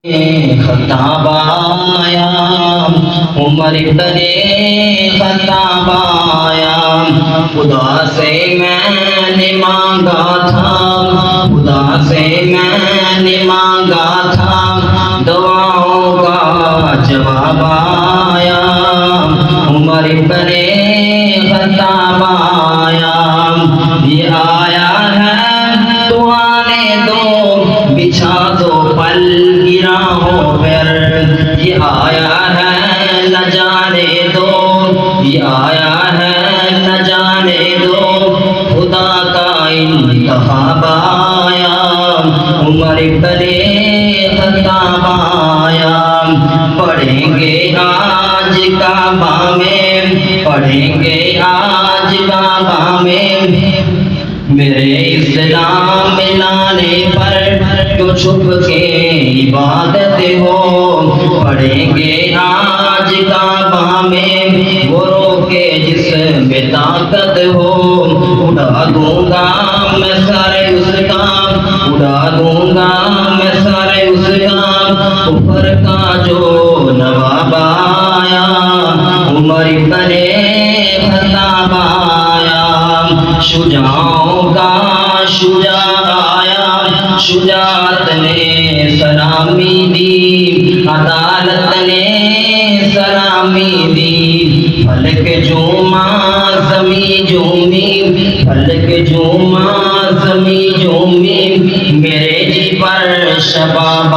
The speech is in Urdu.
خطاب آیا عمر ابن خطاب آیا، خدا سے میں نے مانگا تھا، خدا سے میں نے مانگا تھا، دعاؤں کا جواب آیا، عمر ابن خطاب آیا، یہ آیا ہے تو آنے دو، بچھا دو پل گراہوں پر، یہ آیا ہے نہ جانے دو، یہ آیا ہے نہ جانے دو، خدا کا انتخاب آیا، عمر ابن خطاب آیا، پڑھیں گے آج کعبہ میں، پڑھیں گے آج کعبہ میں، میرے اسلام لانے پر جو چھپ کے عبادت ہو، پڑھیں گے آج کعبہ میں وہ روکے جس میں طاقت ہو، اڑا دوں گا میں سارے اس کا، اڑا دوں گا میں سارے اس کا، کفر کا جو نواب آیا، عمر ابن خطاب آیا، شجاعوں کا شجاع آیا، شجاعت نے سلامی دی، عدالت نے سلامی دی، فلک جوما زمیں جومی، فلک جوما زمیں جومی، میرے جی پر شباب